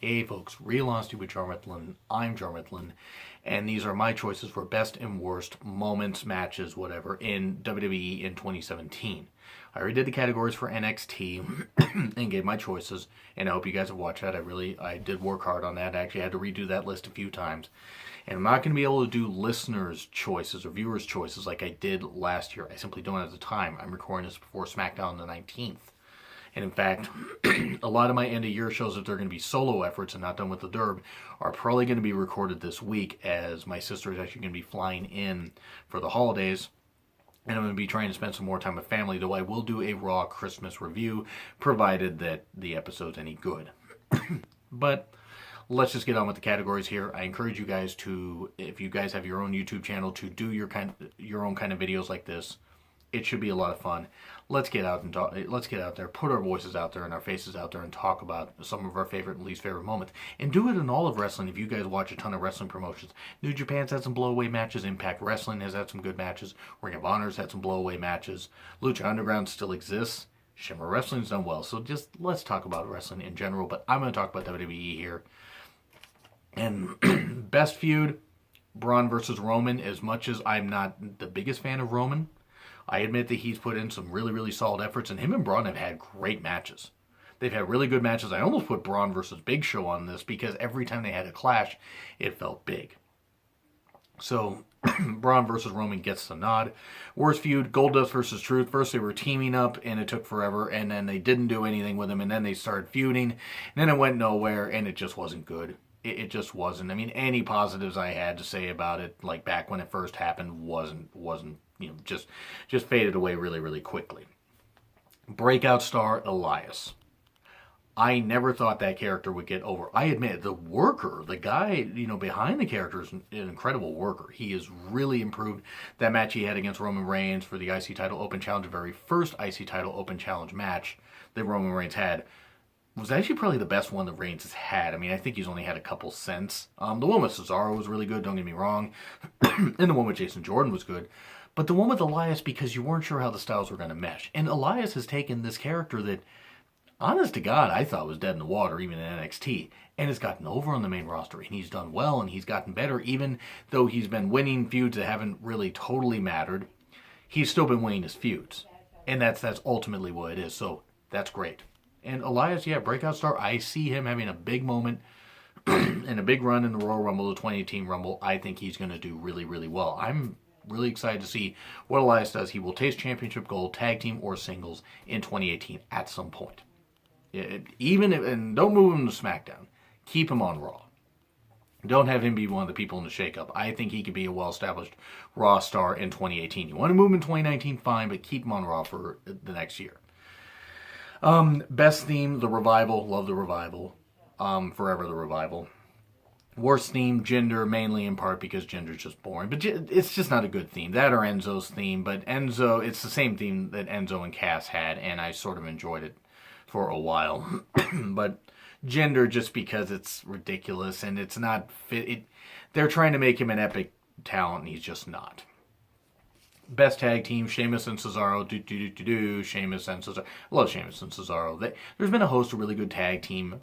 Hey folks, Real Honesty with Jarmithlin. I'm Jarmithlin, and these are my choices for best and worst moments, matches, whatever, in WWE in 2017. I already did the categories for NXT and gave my choices, and I hope you guys have watched that. I did work hard on that. I actually had to redo that list a few times. And I'm not going to be able to do listeners' choices or viewers' choices like I did last year. I simply don't have the time. I'm recording this before SmackDown the 19th. And in fact, a lot of my end-of-year shows, if they're going to be solo efforts and not done with the Derb, are probably going to be recorded this week, as my sister is actually going to be flying in for the holidays. And I'm going to be trying to spend some more time with family, though I will do a Raw Christmas review, provided that the episode's any good. But let's just get on with the categories here. I encourage you guys to, if you guys have your own YouTube channel, to do your own kind of videos like this. It should be a lot of fun. Let's get out and talk. Let's get out there, put our voices out there and our faces out there, and talk about some of our favorite and least favorite moments. And do it in all of wrestling. If you guys watch a ton of wrestling promotions, New Japan's had some blowaway matches. Impact Wrestling has had some good matches. Ring of Honor's had some blowaway matches. Lucha Underground still exists. Shimmer Wrestling's done well. So just let's talk about wrestling in general. But I'm going to talk about WWE here. And best feud, Braun versus Roman. As much as I'm not the biggest fan of Roman, I admit that he's put in some really, really solid efforts, and him and Braun have had great matches. They've had really good matches. I almost put Braun versus Big Show on this because every time they had a clash, it felt big. So, Braun versus Roman gets the nod. Worst feud, Goldust versus Truth. First they were teaming up, and it took forever, and then they didn't do anything with him, and then they started feuding, and then it went nowhere, and it just wasn't good. It just wasn't. I mean, any positives I had to say about it, like back when it first happened, wasn't just faded away really, really quickly. Breakout star, Elias. I never thought that character would get over. I admit, the worker, the guy, behind the character is an incredible worker. He has really improved. That match he had against Roman Reigns for the IC title open challenge, the very first IC title open challenge match that Roman Reigns had, was actually probably the best one that Reigns has had. I mean, I think he's only had a couple since. The one with Cesaro was really good, don't get me wrong. And the one with Jason Jordan was good. But the one with Elias, because you weren't sure how the styles were going to mesh. And Elias has taken this character that, honest to God, I thought was dead in the water, even in NXT. And has gotten over on the main roster. And he's done well, and he's gotten better. Even though he's been winning feuds that haven't really totally mattered, he's still been winning his feuds. And that's ultimately what it is. So that's great. And Elias, breakout star. I see him having a big moment and a big run in the Royal Rumble, the 2018 Rumble. I think he's going to do really, really well. I'm really excited to see what Elias does. He will taste championship gold, tag team or singles, in 2018 at some point. And don't move him to SmackDown. Keep him on Raw. Don't have him be one of the people in the shakeup. I think he could be a well-established Raw star in 2018. You want to move him in 2019, fine, but keep him on Raw for the next year. Best theme, The Revival. Love The Revival. Forever The Revival. Worst theme, Jinder, mainly in part because Jinder's just boring. But it's just not a good theme. That or Enzo's theme. But Enzo, it's the same theme that Enzo and Cass had, and I sort of enjoyed it for a while. But Jinder, just because it's ridiculous and it's not fit. They're trying to make him an epic talent, and he's just not. Best tag team, Sheamus and Cesaro. Sheamus and Cesaro. I love Sheamus and Cesaro. There's been a host of really good tag teams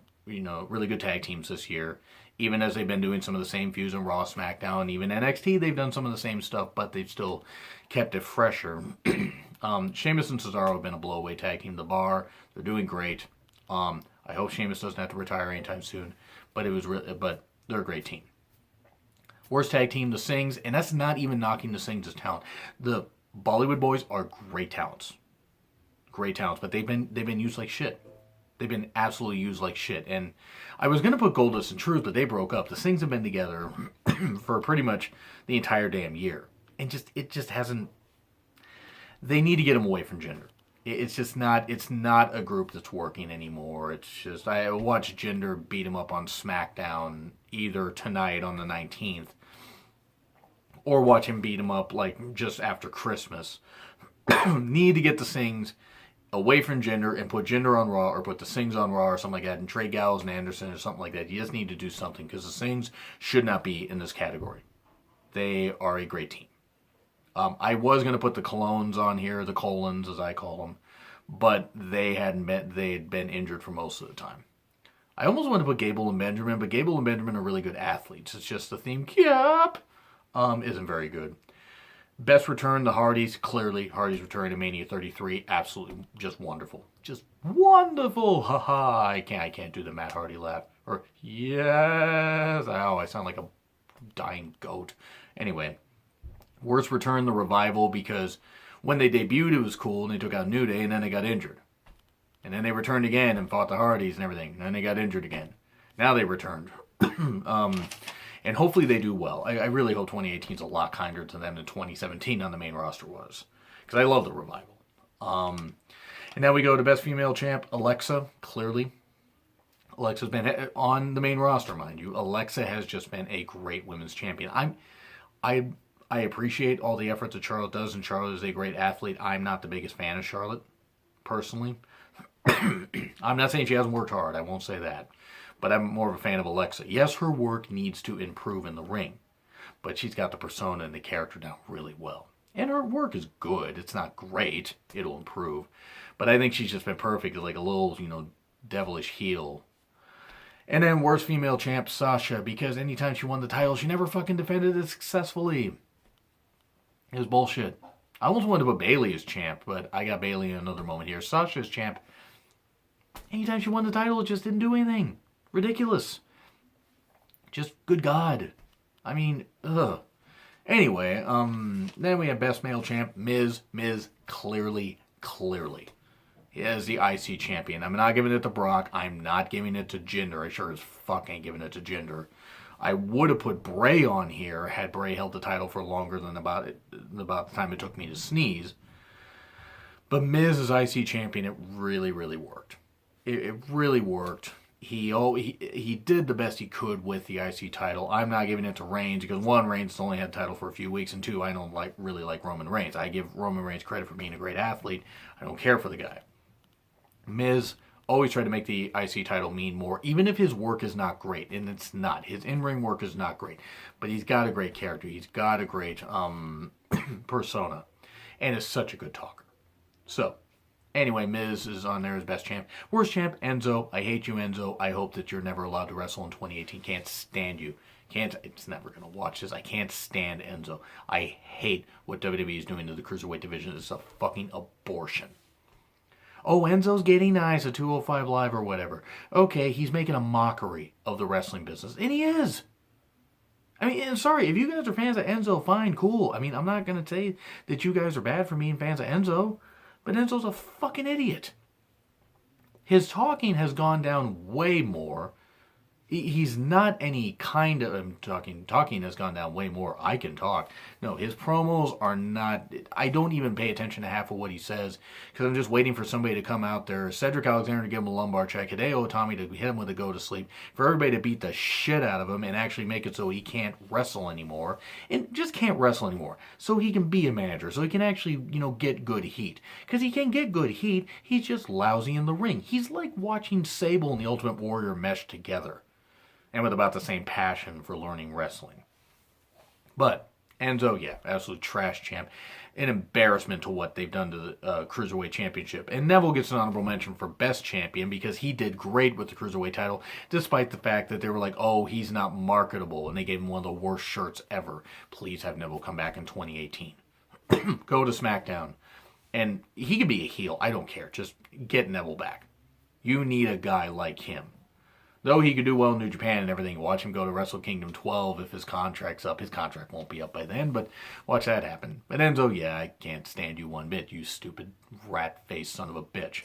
this year. Even as they've been doing some of the same feuds in Raw, SmackDown, even NXT, they've done some of the same stuff, but they've still kept it fresher. Sheamus and Cesaro have been a blowaway tag team. The Bar, they're doing great. I hope Sheamus doesn't have to retire anytime soon, but they're a great team. Worst tag team, the Sings, and that's not even knocking the Sings as talent. The Bollywood Boys are great talents, but they've been used like shit. They've been absolutely used like shit. And I was gonna put Goldust and Truth, but they broke up. The Sings have been together for pretty much the entire damn year, and it just hasn't. They need to get them away from Jinder. It's not a group that's working anymore. It's just, I watched Jinder beat him up on SmackDown either tonight on the 19th, or watch him beat him up like just after Christmas. Need to get the Sings away from Jinder and put Jinder on Raw, or put the Sings on Raw or something like that, and Trey Gallows and Anderson or something like that. You just need to do something, because the Sings should not be in this category. They are a great team. I was going to put the Colones on here, the Colons as I call them, but they had been injured for most of the time. I almost want to put Gable and Benjamin, but Gable and Benjamin are really good athletes. It's just the theme, isn't very good. Best return, the Hardys. Clearly, Hardys returning to Mania 33. Absolutely just wonderful. Just wonderful. Haha. I can't do the Matt Hardy laugh. Or, yes. Oh, I sound like a dying goat. Anyway. Worst return, the Revival, because when they debuted, it was cool, and they took out New Day, and then they got injured. And then they returned again and fought the Hardys and everything. And then they got injured again. Now they returned. And hopefully they do well. I really hope 2018 is a lot kinder to them than 2017 on the main roster was. Because I love the Revival. And now we go to Best Female Champ, Alexa, clearly. Alexa's been on the main roster, mind you. Alexa has just been a great women's champion. I appreciate all the efforts that Charlotte does, and Charlotte is a great athlete. I'm not the biggest fan of Charlotte, personally. I'm not saying she hasn't worked hard. I won't say that. But I'm more of a fan of Alexa. Yes, her work needs to improve in the ring. But she's got the persona and the character down really well. And her work is good. It's not great. It'll improve. But I think she's just been perfect as like a little, devilish heel. And then worst female champ, Sasha. Because anytime she won the title, she never fucking defended it successfully. It was bullshit. I almost wanted to put Bayley as champ, but I got Bayley in another moment here. Sasha as champ. Anytime she won the title, it just didn't do anything. Ridiculous. Just, good God. I mean, ugh. Anyway, then we have Best Male Champ, Miz. Miz, clearly. He is the IC champion. I'm not giving it to Brock. I'm not giving it to Jinder. I sure as fuck ain't giving it to Jinder. I would have put Bray on here had Bray held the title for longer than about the time it took me to sneeze. But Miz as IC champion, it really, really worked. It really worked. He did the best he could with the IC title. I'm not giving it to Reigns because one, Reigns only had the title for a few weeks, and two, I don't really like Roman Reigns. I give Roman Reigns credit for being a great athlete. I don't care for the guy. Miz always tried to make the IC title mean more, even if his work is not great, and it's not. His in-ring work is not great, but he's got a great character. He's got a great persona, and is such a good talker. So, anyway, Miz is on there as best champ. Worst champ, Enzo. I hate you, Enzo. I hope that you're never allowed to wrestle in 2018. Can't stand you. It's never going to watch this. I can't stand Enzo. I hate what WWE is doing to the Cruiserweight division. It's a fucking abortion. Oh, Enzo's getting nice at 205 Live or whatever. Okay, he's making a mockery of the wrestling business. And he is. I mean, sorry, if you guys are fans of Enzo, fine, cool. I mean, I'm not going to say that you guys are bad for being fans of Enzo. But Enzo's a fucking idiot. His talking has gone down way more. He's not any kind of... Talking has gone down way more. I can talk. No, his promos are not... I don't even pay attention to half of what he says because I'm just waiting for somebody to come out there. Cedric Alexander to give him a lumbar check. Hideo Itami to hit him with a go to sleep. For everybody to beat the shit out of him and actually make it so he can't wrestle anymore. And just can't wrestle anymore. So he can be a manager. So he can actually, get good heat. Because he can get good heat. He's just lousy in the ring. He's like watching Sable and the Ultimate Warrior mesh together. And with about the same passion for learning wrestling. But Enzo, yeah, absolute trash champ. An embarrassment to what they've done to the Cruiserweight Championship. And Neville gets an honorable mention for best champion because he did great with the Cruiserweight title, despite the fact that they were like, oh, he's not marketable. And they gave him one of the worst shirts ever. Please have Neville come back in 2018. Go to SmackDown. And he can be a heel. I don't care. Just get Neville back. You need a guy like him. Though he could do well in New Japan and everything, watch him go to Wrestle Kingdom 12 if his contract's up. His contract won't be up by then, but watch that happen. But Enzo, yeah, I can't stand you one bit, you stupid rat-faced son of a bitch.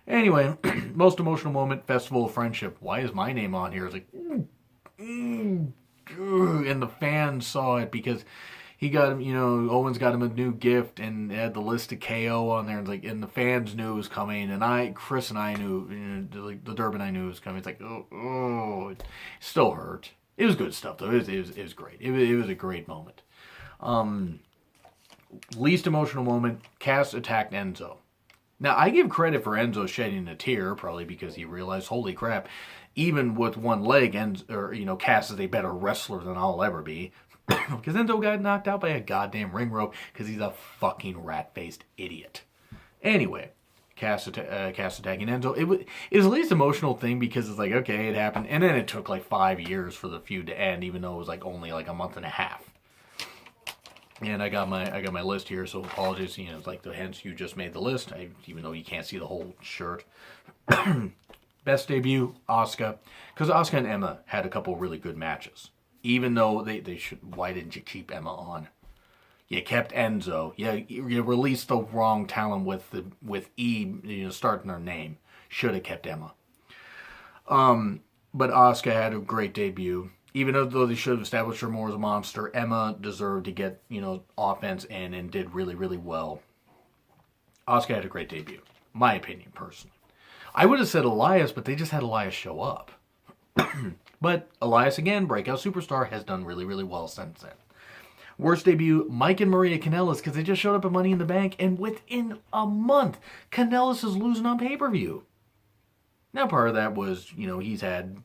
Anyway, most emotional moment, Festival of Friendship. Why is my name on here? It's like, and the fans saw it because he got him, Owens got him a new gift and had the list of KO on there. And the fans knew it was coming. And Chris and I knew, the Durbin I knew it was coming. It's like, it still hurt. It was good stuff, though. It was great. It was a great moment. Least emotional moment, Cass attacked Enzo. Now, I give credit for Enzo shedding a tear, probably because he realized, holy crap, even with one leg, Cass is a better wrestler than I'll ever be. Because Enzo got knocked out by a goddamn ring rope because he's a fucking rat-faced idiot. Anyway, Cass attacking Enzo. It was the least emotional thing because it's like, okay, it happened, and then it took like 5 years for the feud to end, even though it was like only like a month and a half. And I got my list here, so apologies. It's like hence you just made the list, even though you can't see the whole shirt. Best debut, Asuka, because Asuka and Emma had a couple really good matches. Even though they should, why didn't you keep Emma on? You kept Enzo. You released the wrong talent with E, starting her name. Should have kept Emma. But Asuka had a great debut. Even though they should have established her more as a monster, Emma deserved to get, offense in and did really, really well. Asuka had a great debut. My opinion, personally. I would have said Elias, but they just had Elias show up. But Elias, again, breakout superstar, has done really, really well since then. Worst debut, Mike and Maria Kanellis, because they just showed up at Money in the Bank, and within a month, Kanellis is losing on pay-per-view. Now, part of that was, he's had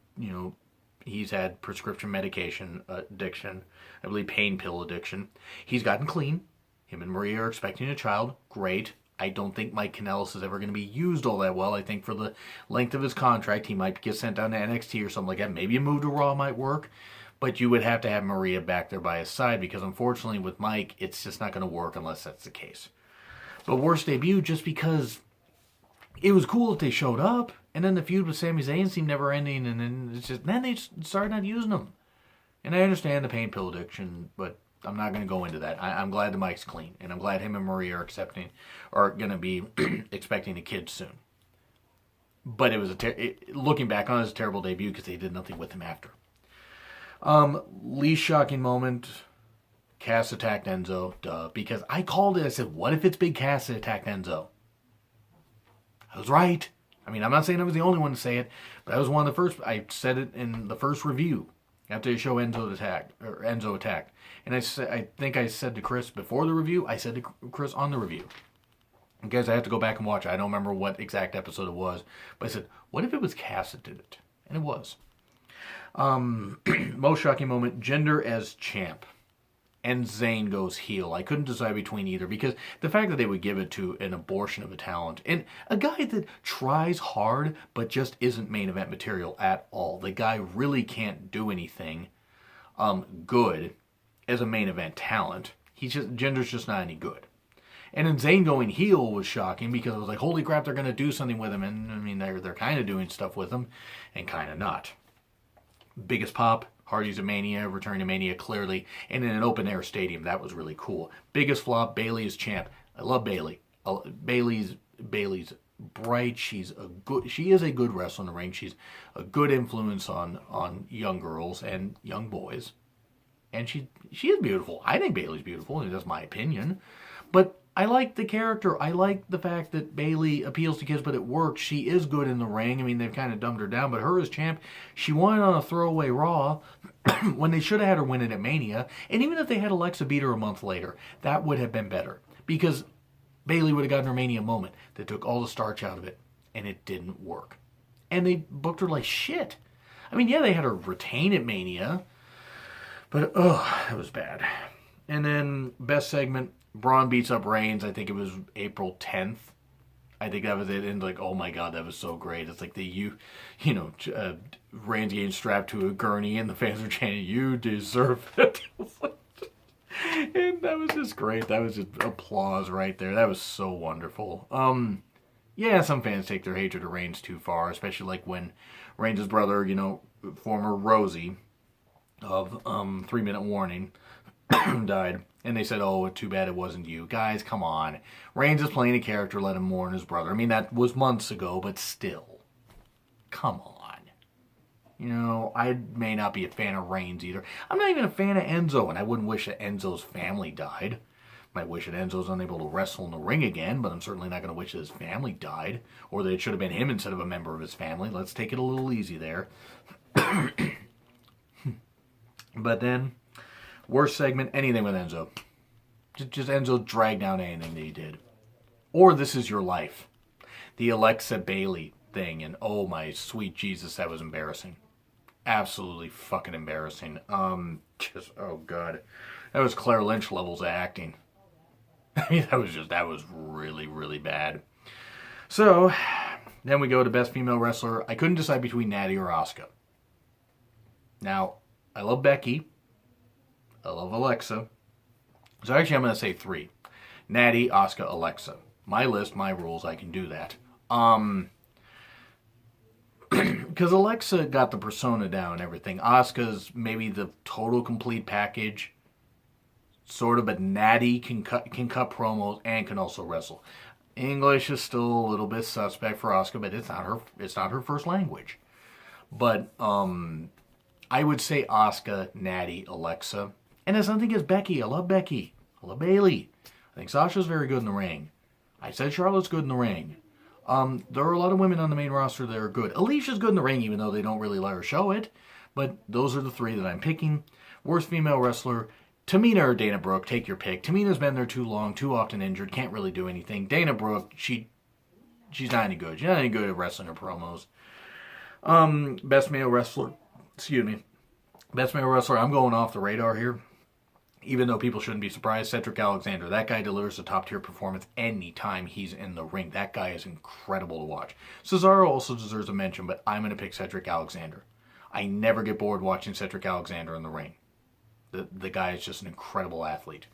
prescription medication addiction, I believe pain pill addiction. He's gotten clean. Him and Maria are expecting a child. Great. I don't think Mike Kanellis is ever going to be used all that well. I think for the length of his contract, he might get sent down to NXT or something like that. Maybe a move to Raw might work. But you would have to have Maria back there by his side because unfortunately with Mike, it's just not going to work unless that's the case. But worst debut just because it was cool that they showed up, and then the feud with Sami Zayn seemed never ending, and then they started not using them. And I understand the pain pill addiction, but I'm not going to go into that. I'm glad the Mike's clean, and I'm glad him and Maria are going to be expecting a kid soon. But it was looking back on it, it was a terrible debut because they did nothing with him after. Least shocking moment, Cass attacked Enzo, because I called it. I said, what if it's Big Cass that attacked Enzo? I was right. I mean, I'm not saying I was the only one to say it, but I was one of the first. I said it in the first review after the show Enzo attacked. And I think I said to Chris before the review, I said to Chris on the review. And guys, I have to go back and watch it. I don't remember what exact episode it was, but I said, what if it was Cass that did it? And it was. Most shocking moment, Jinder as champ. And Zayn goes heel. I couldn't decide between either because the fact that they would give it to an abortion of a talent and a guy that tries hard but just isn't main event material at all. The guy really can't do anything good as a main event talent. Jinder's just not any good. And then Zayn going heel was shocking because I was like, holy crap, they're going to do something with him. And I mean, they're kind of doing stuff with him and kind of not. Biggest pop, Hardy's at Mania, returning to Mania clearly, and in an open-air stadium. That was really cool. Biggest flop, Bayley as champ. I love Bayley. Bayley's bright. She is a good wrestler in the ring. She's a good influence on young girls and young boys. And she is beautiful. I think Bayley's beautiful, and that's my opinion. But I like the character. I like the fact that Bayley appeals to kids, but it works. She is good in the ring. I mean, they've kind of dumbed her down, but her as champ, she won on a throwaway Raw when they should have had her win it at Mania. And even if they had Alexa beat her a month later, that would have been better because Bayley would have gotten her Mania moment. They took all the starch out of it, and it didn't work. And they booked her like shit. I mean, yeah, they had her retain at Mania, but that was bad. And then best segment, Braun beats up Reigns. I think it was April 10th. I think that was it. And like, oh my God, that was so great. It's like Reigns getting strapped to a gurney and the fans are chanting, "You deserve it." And that was just great. That was just applause right there. That was so wonderful. Yeah, some fans take their hatred of Reigns too far, especially like when Reigns' brother, former Rosie of 3 Minute Warning, died. And they said, oh, too bad it wasn't you. Guys, come on. Reigns is playing a character, let him mourn his brother. I mean, that was months ago, but still. Come on. I may not be a fan of Reigns either. I'm not even a fan of Enzo, and I wouldn't wish that Enzo's family died. Might wish that Enzo's unable to wrestle in the ring again, but I'm certainly not going to wish that his family died, or that it should have been him instead of a member of his family. Let's take it a little easy there. But then, worst segment, anything with Enzo. Just Enzo dragged down anything that he did. Or This Is Your Life. The Alexa Bailey thing, and oh my sweet Jesus, that was embarrassing. Absolutely fucking embarrassing. Oh God. That was Claire Lynch levels of acting. I mean, that was really, really bad. So, then we go to Best Female Wrestler. I couldn't decide between Natty or Asuka. Now, I love Becky. I love Alexa. So actually I'm going to say 3. Natty, Asuka, Alexa. My list, my rules, I can do that. Because Alexa got the persona down and everything. Asuka's maybe the total complete package. Sort of, but Natty can cut promos and can also wrestle. English is still a little bit suspect for Asuka, but it's not her first language. But I would say Asuka, Natty, Alexa. And it's nothing against Becky. I love Becky. I love Bayley. I think Sasha's very good in the ring. I said Charlotte's good in the ring. There are a lot of women on the main roster that are good. Alicia's good in the ring, even though they don't really let her show it. But those are the 3 that I'm picking. Worst female wrestler, Tamina or Dana Brooke. Take your pick. Tamina's been there too long, too often injured, can't really do anything. Dana Brooke, she's not any good. She's not any good at wrestling her promos. Best male wrestler, Best male wrestler, I'm going off the radar here. Even though people shouldn't be surprised, Cedric Alexander. That guy delivers a top-tier performance anytime he's in the ring. That guy is incredible to watch. Cesaro also deserves a mention, but I'm going to pick Cedric Alexander. I never get bored watching Cedric Alexander in the ring. The guy is just an incredible athlete.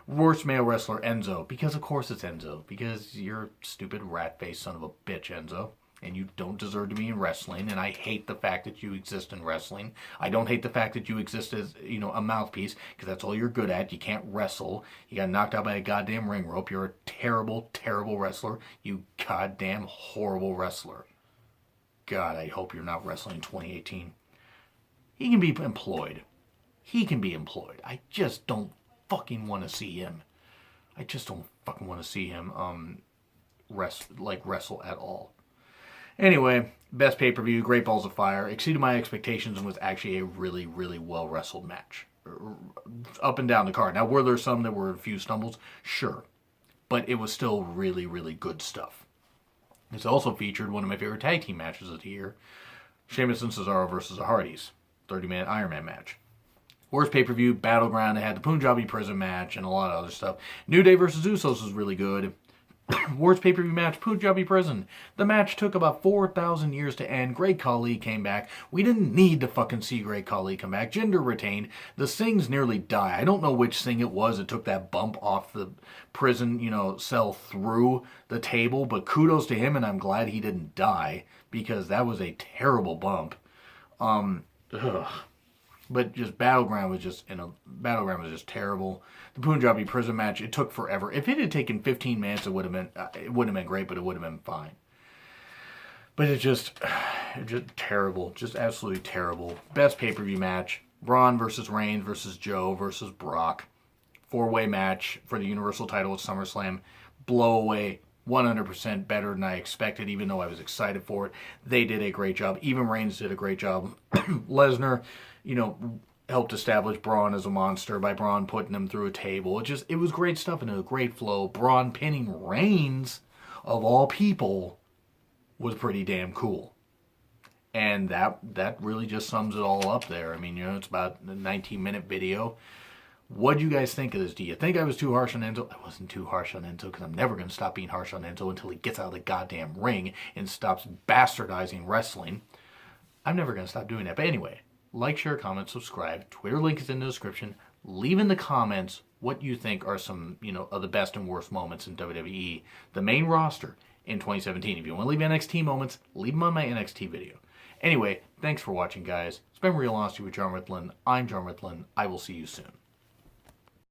Worst male wrestler, Enzo. Because of course it's Enzo. Because you're a stupid rat-faced son of a bitch, Enzo. And you don't deserve to be in wrestling, and I hate the fact that you exist in wrestling. I don't hate the fact that you exist as, a mouthpiece, because that's all you're good at. You can't wrestle. You got knocked out by a goddamn ring rope. You're a terrible, terrible wrestler. You goddamn horrible wrestler. God, I hope you're not wrestling in 2018. He can be employed. I just don't fucking want to see him. I just don't fucking want to see him wrestle at all. Anyway, best pay-per-view, Great Balls of Fire, exceeded my expectations and was actually a really, really well-wrestled match. Up and down the card. Now, were there some that were a few stumbles? Sure. But it was still really, really good stuff. It's also featured one of my favorite tag team matches of the year, Sheamus and Cesaro versus the Hardys, 30-man Iron Man match. Worst pay-per-view, Battleground. It had the Punjabi Prison match and a lot of other stuff. New Day versus Usos was really good. Worst pay-per-view match, Punjabi Prison. The match took about 4,000 years to end. Great Khali came back. We didn't need to fucking see Great Khali come back. Jinder retained. The Singhs nearly die. I don't know which Singh it was that took that bump off the prison, cell through the table, but kudos to him, and I'm glad he didn't die, because that was a terrible bump. But just Battleground was just terrible. The Punjabi Prison match, it took forever. If it had taken 15 minutes, it wouldn't have been great, but it would have been fine. But it's just terrible, just absolutely terrible. Best pay-per-view match: Braun versus Reigns versus Joe versus Brock. 4-way match for the Universal title at SummerSlam. Blow away. 100% better than I expected, even though I was excited for it. They did a great job. Even Reigns did a great job. Lesnar, helped establish Braun as a monster by Braun putting him through a table. It was great stuff and a great flow. Braun pinning Reigns, of all people, was pretty damn cool. And that really just sums it all up there. I mean, it's about a 19-minute video. What do you guys think of this? Do you think I was too harsh on Enzo? I wasn't too harsh on Enzo, because I'm never going to stop being harsh on Enzo until he gets out of the goddamn ring and stops bastardizing wrestling. I'm never going to stop doing that. But anyway, like, share, comment, subscribe. Twitter link is in the description. Leave in the comments what you think are some, of the best and worst moments in WWE, the main roster in 2017. If you want to leave NXT moments, leave them on my NXT video. Anyway, thanks for watching, guys. It's been Real Honesty with John Ritlin. I'm John Ritlin. I will see you soon.